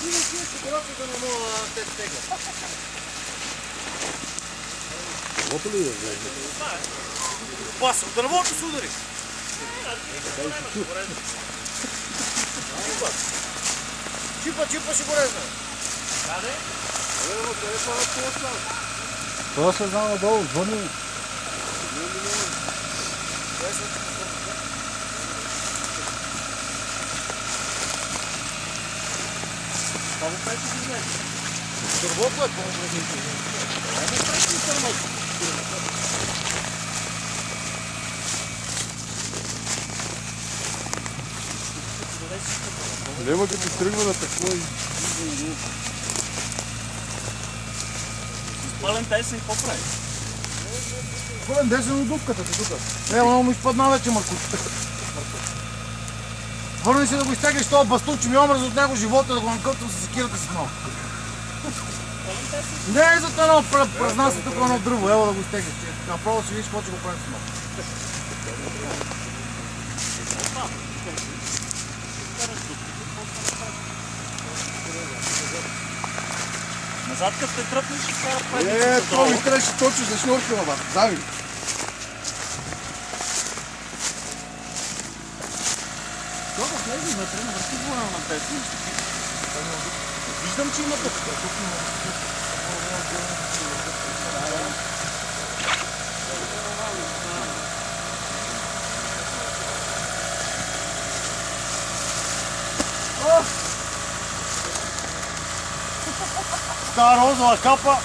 Да не мога да те стегля. Дървото ли е? Пас, дървото се удари. Чипа ще го резна. Това се знае надолу, звъни. Това го пречи си знаеш. Дървото е по-образите. Това го пречи си дървото. Лема като тръгва на такова и... Пълен тесен, какво прави? Пълен десен от дупката ти тук. Много му изпадна вече маркутата. Върни се да го изтеглиш този бастун, че ми омръз от него живота, да го накътвам с секирата си много. Не е за това едно празнася тук едно дръво, ела да го изтеглиш. Направо си видиш какво ще го правим с много. Назад като те тръпнеш, ще кара правилницата долу. Това ми трябваше точно за шнуркала, бат. Зави. Това да влезе вътре, навърти го на тесен и ще пише. Виждам, че има тук. Та розова капа.